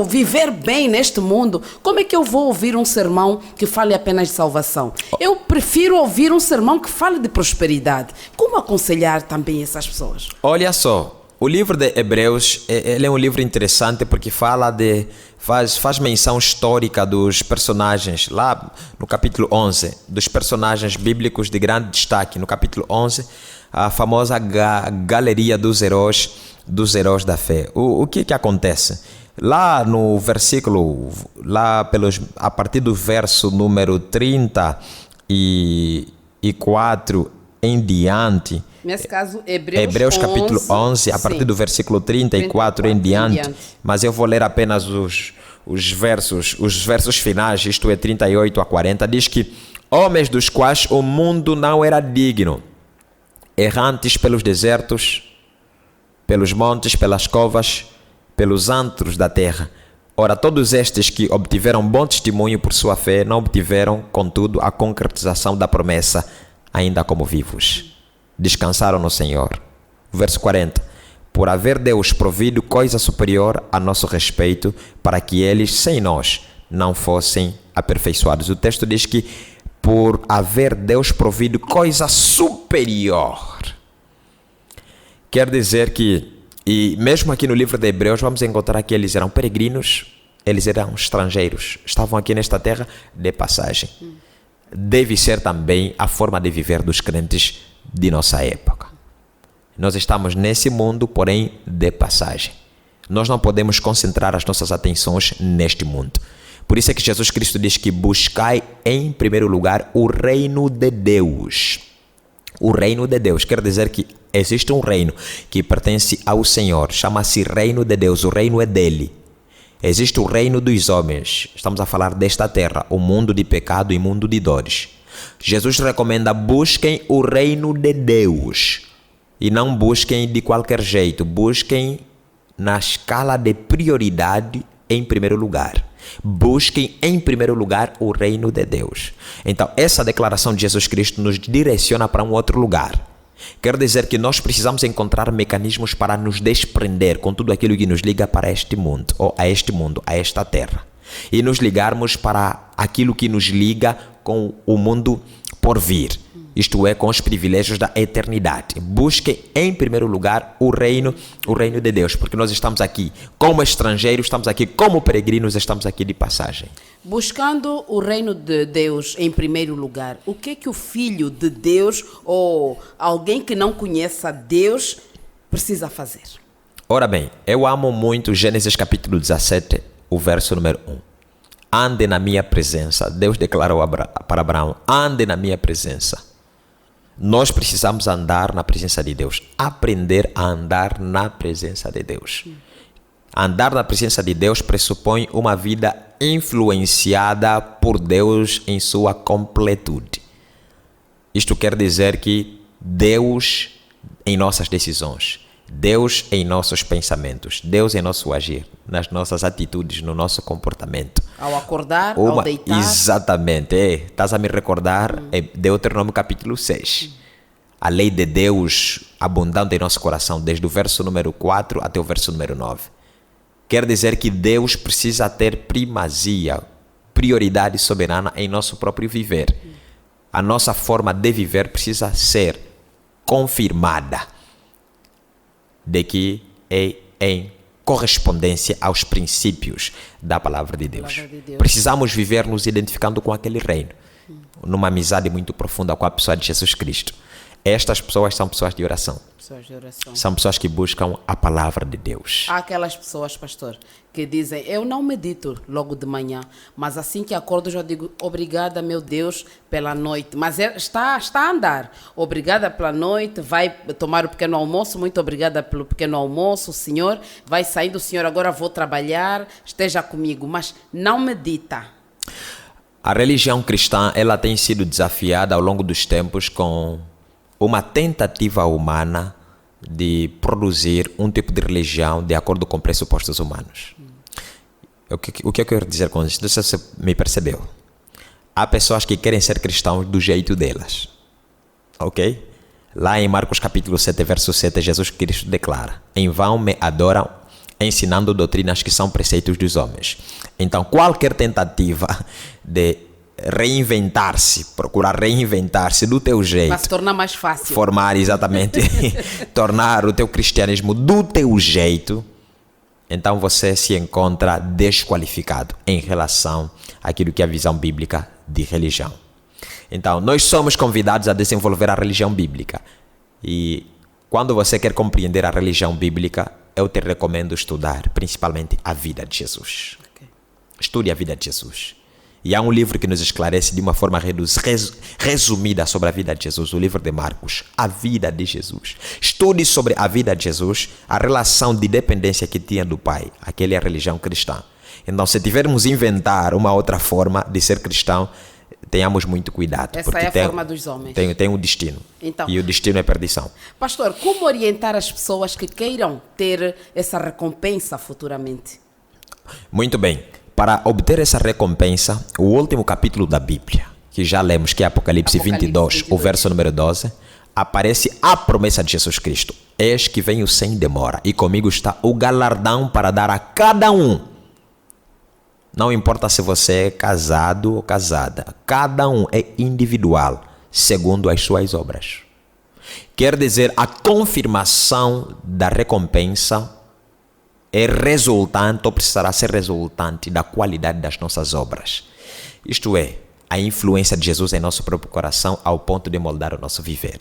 viver bem neste mundo. Como é que eu vou ouvir um sermão que fale apenas de salvação? Eu prefiro ouvir um sermão que fale de prosperidade. Como aconselhar também essas pessoas? Olha só, o livro de Hebreus, ele é um livro interessante porque faz menção histórica dos personagens, lá no capítulo 11, dos personagens bíblicos de grande destaque. No capítulo 11, a famosa galeria dos heróis da fé. O que acontece? Lá no versículo, a partir do verso número 34 em diante, nesse caso, Hebreus capítulo 11, a partir do versículo 34 em diante, mas eu vou ler apenas os versos finais, isto é 38 a 40, diz que: homens dos quais o mundo não era digno, errantes pelos desertos, pelos montes, pelas covas, pelos antros da terra. Ora, todos estes que obtiveram bom testemunho por sua fé, não obtiveram, contudo, a concretização da promessa, ainda como vivos. Descansaram no Senhor. Verso 40. Por haver Deus provido coisa superior a nosso respeito, para que eles, sem nós, não fossem aperfeiçoados. O texto diz que por haver Deus provido coisa superior. Quer dizer que, e mesmo aqui no livro de Hebreus, vamos encontrar que eles eram peregrinos, eles eram estrangeiros, estavam aqui nesta terra de passagem. Deve ser também a forma de viver dos crentes de nossa época. Nós estamos nesse mundo, porém de passagem. Nós não podemos concentrar as nossas atenções neste mundo. Por isso é que Jesus Cristo diz que buscai em primeiro lugar o reino de Deus. O reino de Deus quer dizer que existe um reino que pertence ao Senhor, chama-se reino de Deus, o reino é dele. Existe o reino dos homens, estamos a falar desta terra, o mundo de pecado e mundo de dores. Jesus recomenda: busquem o reino de Deus e não busquem de qualquer jeito, busquem na escala de prioridade em primeiro lugar. Busquem em primeiro lugar o reino de Deus. Então, essa declaração de Jesus Cristo nos direciona para um outro lugar. Quer dizer que nós precisamos encontrar mecanismos para nos desprender com tudo aquilo que nos liga para este mundo, ou a esta terra. E nos ligarmos para aquilo que nos liga com o mundo por vir. Isto é, com os privilégios da eternidade. Busque em primeiro lugar o reino de Deus, porque nós estamos aqui como estrangeiros, estamos aqui como peregrinos, estamos aqui de passagem. Buscando o reino de Deus em primeiro lugar, o que é que o filho de Deus ou alguém que não conheça Deus precisa fazer? Ora bem, eu amo muito Gênesis capítulo 17, o verso número 1. Ande na minha presença. Deus declarou para Abraão: ande na minha presença. Nós precisamos andar na presença de Deus, aprender a andar na presença de Deus. Andar na presença de Deus pressupõe uma vida influenciada por Deus em sua completude. Isto quer dizer que Deus em nossas decisões, Deus em nossos pensamentos, Deus em nosso agir, nas nossas atitudes, no nosso comportamento. Ao acordar, ao deitar. Exatamente. Estás a me recordar Deuteronômio capítulo 6. A lei de Deus abundante em nosso coração, desde o verso número 4 até o verso número 9. Quer dizer que Deus precisa ter primazia, prioridade soberana em nosso próprio viver. A nossa forma de viver precisa ser confirmada de que é em correspondência aos princípios da palavra de Deus. Precisamos viver nos identificando com aquele reino, numa amizade muito profunda com a pessoa de Jesus Cristo. Estas pessoas são pessoas de oração. São pessoas que buscam a palavra de Deus. Há aquelas pessoas, pastor, que dizem, eu não medito logo de manhã, mas assim que acordo já digo, obrigada, meu Deus, pela noite. Mas está a andar. Obrigada pela noite, vai tomar o pequeno almoço, muito obrigada pelo pequeno almoço, o Senhor vai sair do Senhor, agora vou trabalhar, esteja comigo, mas não medita. A religião cristã, ela tem sido desafiada ao longo dos tempos com uma tentativa humana de produzir um tipo de religião de acordo com pressupostos humanos. O que eu quero dizer com isso? Não sei se você me percebeu. Há pessoas que querem ser cristãos do jeito delas. Ok? Lá em Marcos capítulo 7, verso 7, Jesus Cristo declara: em vão me adoram, ensinando doutrinas que são preceitos dos homens. Então, qualquer tentativa de reinventar-se, procurar reinventar-se do teu jeito, para se tornar mais fácil, formar exatamente, tornar o teu cristianismo do teu jeito, então você se encontra desqualificado em relação àquilo que é a visão bíblica de religião. Então, nós somos convidados a desenvolver a religião bíblica, e quando você quer compreender a religião bíblica, eu te recomendo estudar principalmente a vida de Jesus. Estude a vida de Jesus. E há um livro que nos esclarece de uma forma resumida sobre a vida de Jesus, o livro de Marcos, a vida de Jesus. Estude sobre a vida de Jesus, a relação de dependência que tinha do Pai. Aquela é a religião cristã. Então, se tivermos inventar uma outra forma de ser cristão, tenhamos muito cuidado. Essa é a forma dos homens. Tem um destino. Então, e o destino é perdição. Pastor, como orientar as pessoas que queiram ter essa recompensa futuramente? Muito bem. Para obter essa recompensa, o último capítulo da Bíblia, que já lemos, que é Apocalipse 22, o verso número 12, aparece a promessa de Jesus Cristo: eis que venho sem demora, e comigo está o galardão para dar a cada um. Não importa se você é casado ou casada, cada um é individual, segundo as suas obras. Quer dizer, a confirmação da recompensa é resultante ou precisará ser resultante da qualidade das nossas obras. Isto é, a influência de Jesus em nosso próprio coração ao ponto de moldar o nosso viver.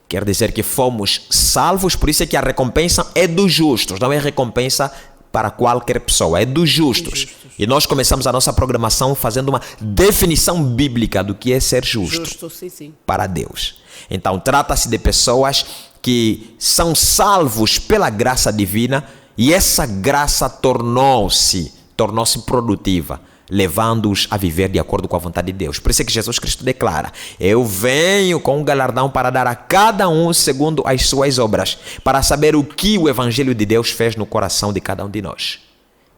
Quer dizer que fomos salvos, por isso é que a recompensa é dos justos, não é recompensa para qualquer pessoa, é dos justos. E nós começamos a nossa programação fazendo uma definição bíblica do que é ser justo, sim. Para Deus. Então, trata-se de pessoas que são salvos pela graça divina, e essa graça tornou-se produtiva, levando-os a viver de acordo com a vontade de Deus. Por isso é que Jesus Cristo declara: eu venho com um galardão para dar a cada um segundo as suas obras, para saber o que o Evangelho de Deus fez no coração de cada um de nós.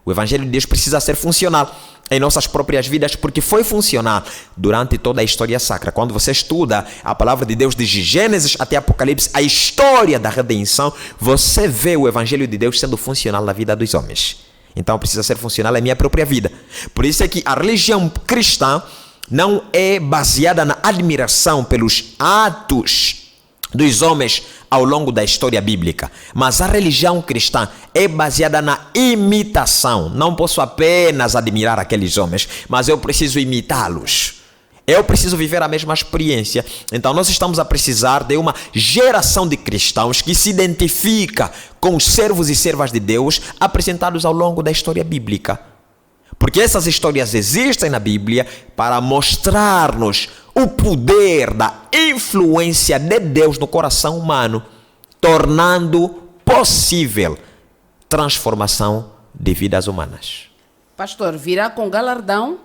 O Evangelho de Deus precisa ser funcional em nossas próprias vidas, porque foi funcional durante toda a história sacra. Quando você estuda a palavra de Deus desde Gênesis até Apocalipse, a história da redenção, você vê o Evangelho de Deus sendo funcional na vida dos homens. Então precisa ser funcional na minha própria vida. Por isso é que a religião cristã não é baseada na admiração pelos atos dos homens ao longo da história bíblica, mas a religião cristã é baseada na imitação. Não posso apenas admirar aqueles homens, mas eu preciso imitá-los. Eu preciso viver a mesma experiência. Então nós estamos a precisar de uma geração de cristãos que se identifica com os servos e servas de Deus apresentados ao longo da história bíblica. Porque essas histórias existem na Bíblia para mostrar-nos o poder da influência de Deus no coração humano, tornando possível transformação de vidas humanas. Pastor, virá com galardão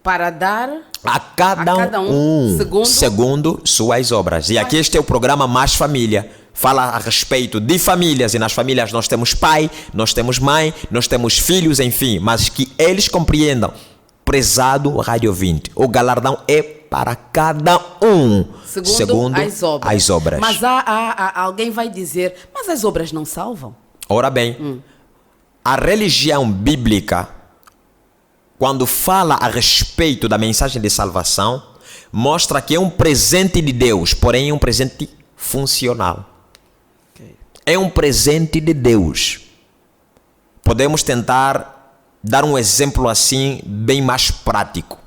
para dar a cada um segundo suas obras. E aqui este é o programa Mais Família. Fala a respeito de famílias, e nas famílias nós temos pai, nós temos mãe, nós temos filhos, enfim, mas que eles compreendam, prezado rádio ouvinte, o galardão é para cada um, segundo as obras. Mas alguém vai dizer, mas as obras não salvam? Ora bem, a religião bíblica, quando fala a respeito da mensagem de salvação, mostra que é um presente de Deus, porém é um presente funcional. É um presente de Deus. Podemos tentar dar um exemplo assim, bem mais prático.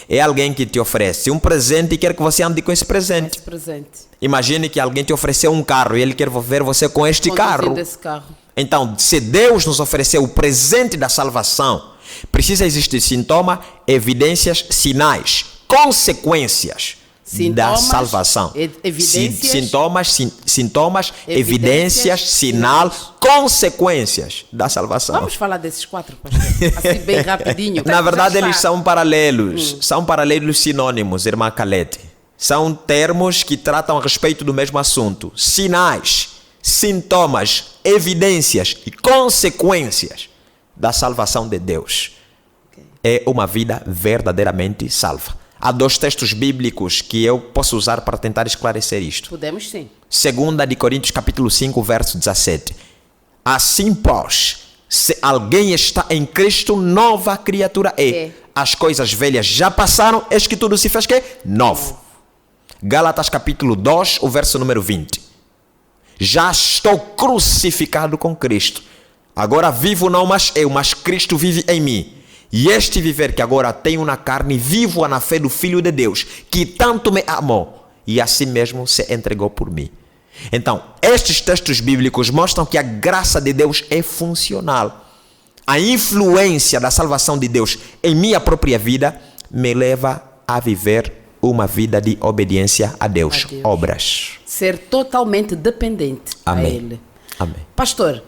É alguém que te oferece um presente e quer que você ande com esse presente. Imagine que alguém te ofereceu um carro e ele quer ver você com este carro. Então, se Deus nos ofereceu o presente da salvação, precisa existir sintoma, evidências, sinais, consequências da salvação. Sintomas, evidências, sinal, consequências da salvação. Vamos falar desses 4, pastor? Assim, bem rapidinho. Na verdade, eles são paralelos. São paralelos sinônimos, irmã Calete. São termos que tratam a respeito do mesmo assunto. Sinais, sintomas, evidências e consequências da salvação de Deus. É uma vida verdadeiramente salva. Há 2 textos bíblicos que eu posso usar para tentar esclarecer isto. Podemos sim. 2 de Coríntios capítulo 5, verso 17. Assim, pois, se alguém está em Cristo, nova criatura é. As coisas velhas já passaram, eis que tudo se fez que? Novo. Gálatas capítulo 2, o verso número 20. Já estou crucificado com Cristo. Agora vivo não mais eu, mas Cristo vive em mim. E este viver que agora tenho na carne, vivo na fé do Filho de Deus, que tanto me amou e assim mesmo se entregou por mim. Então, estes textos bíblicos mostram que a graça de Deus é funcional. A influência da salvação de Deus em minha própria vida me leva a viver uma vida de obediência a Deus. Obras. Ser totalmente dependente a Ele. Amém. Pastor,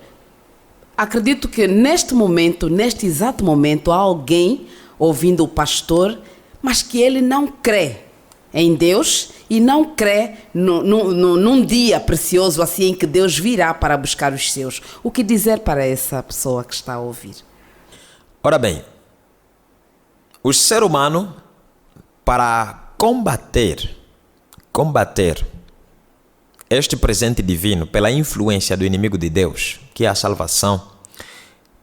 acredito que neste momento, neste exato momento, há alguém ouvindo o pastor, mas que ele não crê em Deus e não crê num dia precioso assim em que Deus virá para buscar os seus. O que dizer para essa pessoa que está a ouvir? Ora bem, o ser humano, para combater este presente divino pela influência do inimigo de Deus, que é a salvação,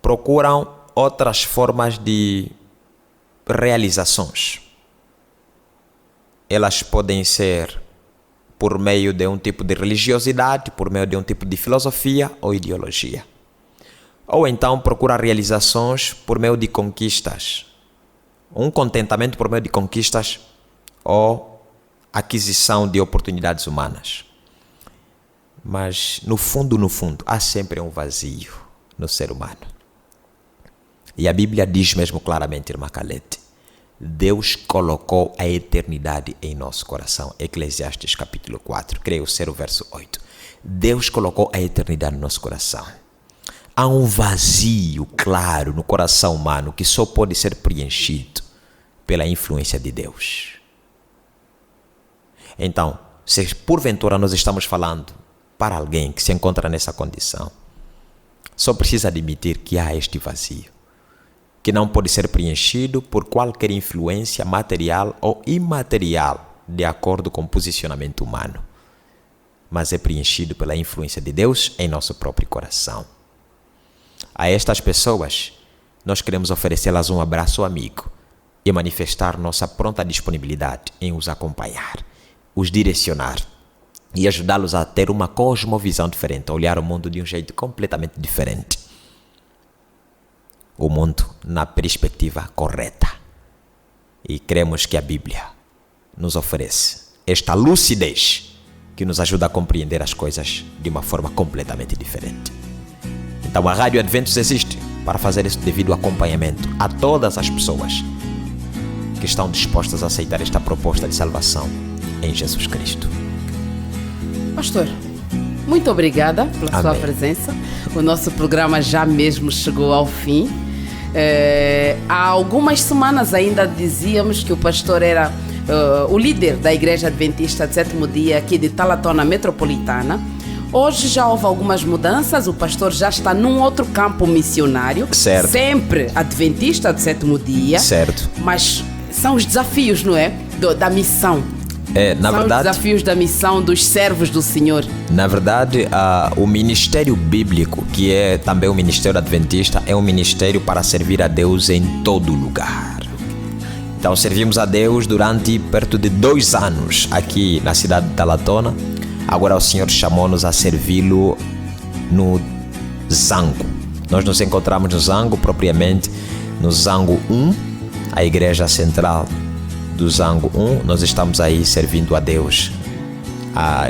procuram outras formas de realizações. Elas podem ser por meio de um tipo de religiosidade, por meio de um tipo de filosofia ou ideologia. Ou então procura realizações por meio de conquistas. Um contentamento por meio de conquistas ou aquisição de oportunidades humanas. Mas no fundo, há sempre um vazio no ser humano. E a Bíblia diz mesmo claramente, irmã Calete, Deus colocou a eternidade em nosso coração. Eclesiastes capítulo 4, creio ser o verso 8. Deus colocou a eternidade no nosso coração. Há um vazio claro no coração humano que só pode ser preenchido pela influência de Deus. Então, se porventura nós estamos falando para alguém que se encontra nessa condição, só precisa admitir que há este vazio, que não pode ser preenchido por qualquer influência material ou imaterial, de acordo com o posicionamento humano, mas é preenchido pela influência de Deus em nosso próprio coração. A estas pessoas, nós queremos oferecê-las um abraço amigo e manifestar nossa pronta disponibilidade em os acompanhar, os direcionar e ajudá-los a ter uma cosmovisão diferente, a olhar o mundo de um jeito completamente diferente. O mundo na perspectiva correta. E cremos que a Bíblia nos oferece esta lucidez que nos ajuda a compreender as coisas de uma forma completamente diferente. Então a Rádio Adventus existe para fazer esse devido acompanhamento a todas as pessoas que estão dispostas a aceitar esta proposta de salvação em Jesus Cristo. Pastor, muito obrigada pela sua presença. O nosso programa já mesmo chegou ao fim. Há algumas semanas ainda dizíamos que o pastor era o líder da Igreja Adventista de Sétimo Dia aqui de Talatona Metropolitana. Hoje já houve algumas mudanças, o pastor já está num outro campo missionário. Certo. Sempre adventista de Sétimo Dia. Certo. Mas são os desafios, não é? Da missão. Na São verdade, os desafios da missão dos servos do Senhor. Na verdade, o ministério bíblico, que é também o ministério adventista, é um ministério para servir a Deus em todo lugar. Então, servimos a Deus durante perto de 2 anos aqui na cidade de Talatona. Agora o Senhor chamou-nos a servi-lo no Zango. Nós nos encontramos no Zango, propriamente no Zango 1, a igreja central do Zango 1. Nós estamos aí servindo a Deus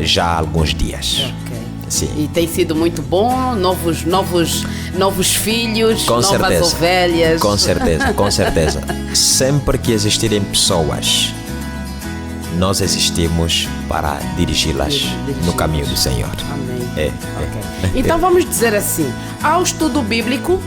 já há alguns dias. Ok. Sim. E tem sido muito bom, novos filhos, Com novas certeza. ovelhas. Com certeza, com certeza. Sempre que existirem pessoas, nós existimos para dirigi-las no caminho do Senhor. Amém. Ok. Então vamos dizer assim, ao estudo bíblico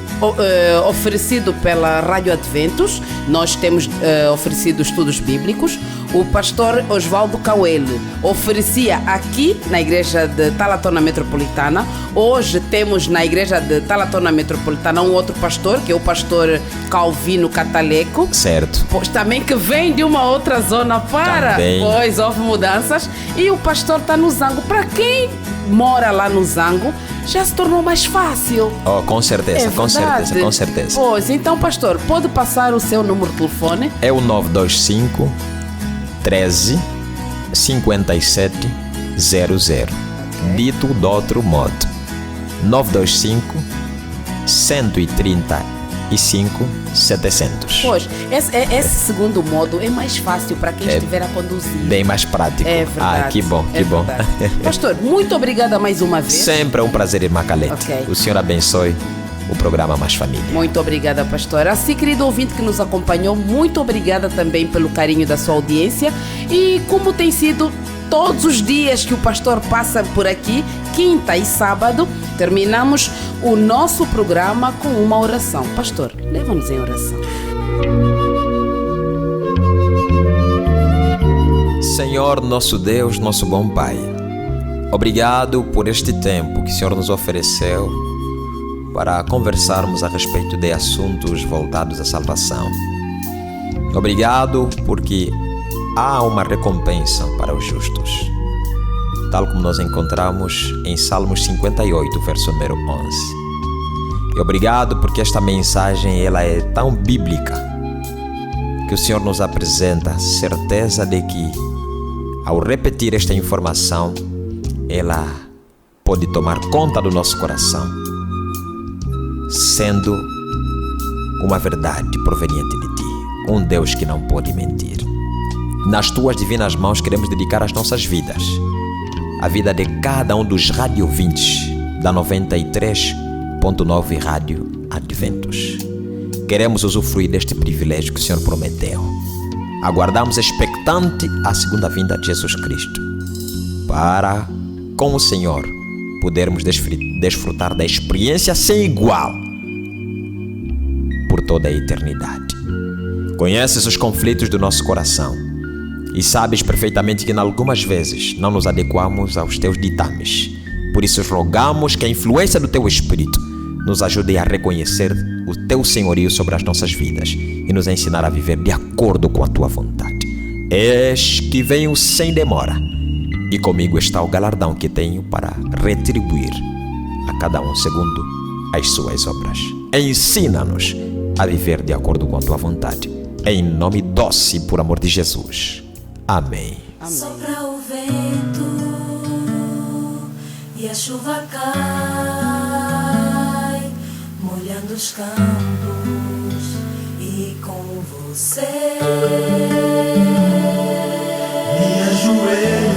oferecido pela Rádio Adventos, nós temos oferecido estudos bíblicos. O pastor Osvaldo Coelho oferecia aqui na igreja de Talatona Metropolitana. Hoje temos na igreja de Talatona Metropolitana um outro pastor, que é o pastor Calvino Cataleco. Certo. Pois também que vem de uma outra zona para, Também. pois houve mudanças. E o pastor está no Zango. Para quem mora lá no Zango, já se tornou mais fácil. Oh, com certeza, É com verdade. certeza, com certeza. Pois, então pastor, pode passar o seu número de telefone? É o 925 13 57 00. Dito de outro modo, 925 135 700. Pois, esse segundo modo é mais fácil para quem estiver a conduzir. Bem mais prático. É verdade. Que bom, que é bom. verdade. Pastor, muito obrigada mais uma vez. Sempre é um prazer, irmã Calete. Ok. O Senhor abençoe o programa Mais Família. Muito obrigada, pastor. Assim, querido ouvinte que nos acompanhou, muito obrigada também pelo carinho da sua audiência. E como tem sido todos os dias que o pastor passa por aqui, quinta e sábado, terminamos o nosso programa com uma oração. Pastor, leva-nos em oração. Senhor, nosso Deus, nosso bom Pai, obrigado por este tempo que o Senhor nos ofereceu para conversarmos a respeito de assuntos voltados à salvação. Obrigado porque há uma recompensa para os justos, tal como nós encontramos em Salmos 58, verso número 11. E obrigado porque esta mensagem ela é tão bíblica que o Senhor nos apresenta a certeza de que, ao repetir esta informação, ela pode tomar conta do nosso coração, sendo uma verdade proveniente de Ti, um Deus que não pode mentir. Nas Tuas divinas mãos queremos dedicar as nossas vidas, a vida de cada um dos radiovintes da 93.9 Rádio Adventos. Queremos usufruir deste privilégio que o Senhor prometeu. Aguardamos expectante a segunda vinda de Jesus Cristo, para, com o Senhor, podermos desfrutar da experiência sem igual por toda a eternidade. Conheces os conflitos do nosso coração e sabes perfeitamente que, em algumas vezes, não nos adequamos aos teus ditames. Por isso, rogamos que a influência do teu Espírito nos ajude a reconhecer o teu senhorio sobre as nossas vidas e nos ensinar a viver de acordo com a tua vontade. Eis que venho sem demora, e comigo está o galardão que tenho para retribuir a cada um segundo as suas obras. Ensina-nos a viver de acordo com a tua vontade. Em nome doce, por amor de Jesus. Amém. Sopra o vento e a chuva cai, molhando os campos e com você Me ajoelho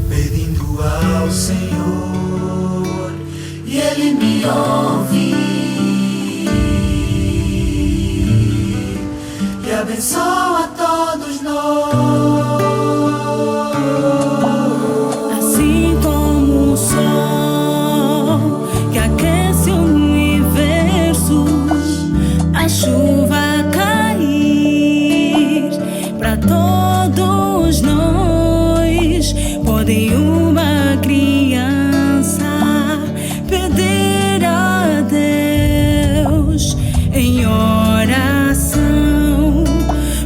pedindo ao Senhor e Ele me ouve e abençoa todos nós. Assim como o sol que aquece o universo, a chuva cair para todos nós. Pode uma criança pedir a Deus em oração,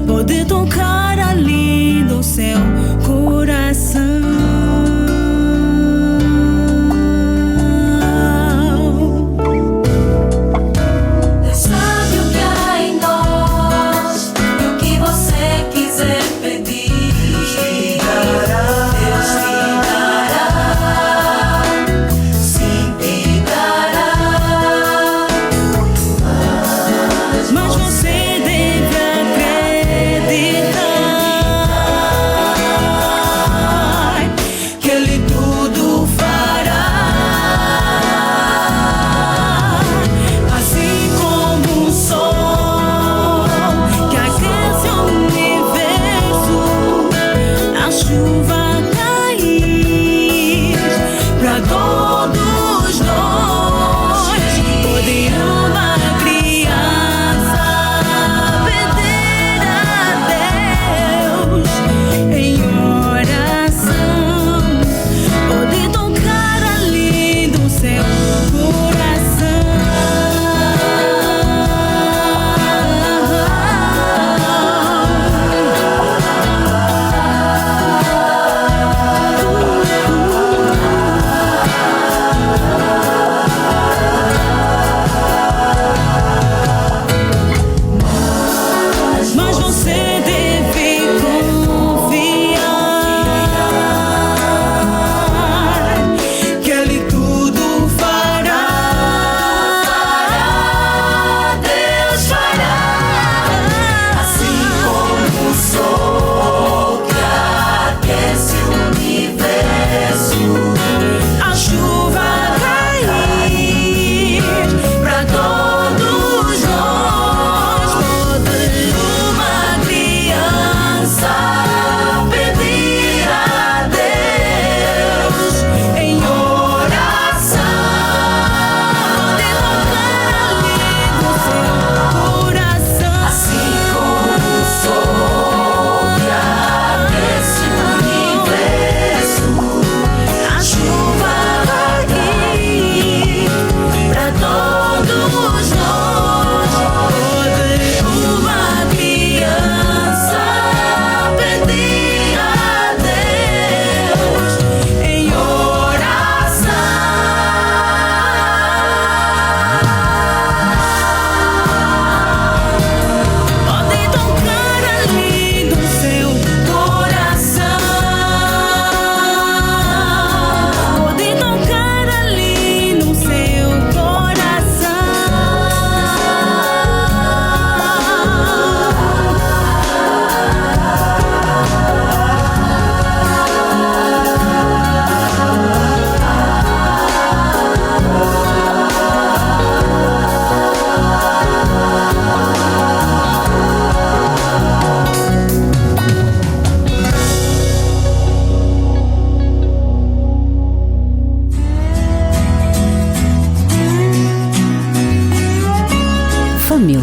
pode tocar ali seu coração.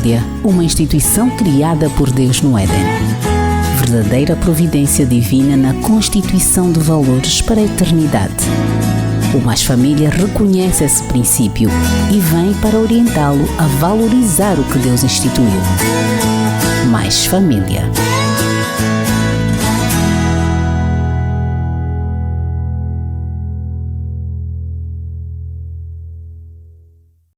Família, uma instituição criada por Deus no Éden. Verdadeira providência divina na constituição de valores para a eternidade. O Mais Família reconhece esse princípio e vem para orientá-lo a valorizar o que Deus instituiu. Mais Família.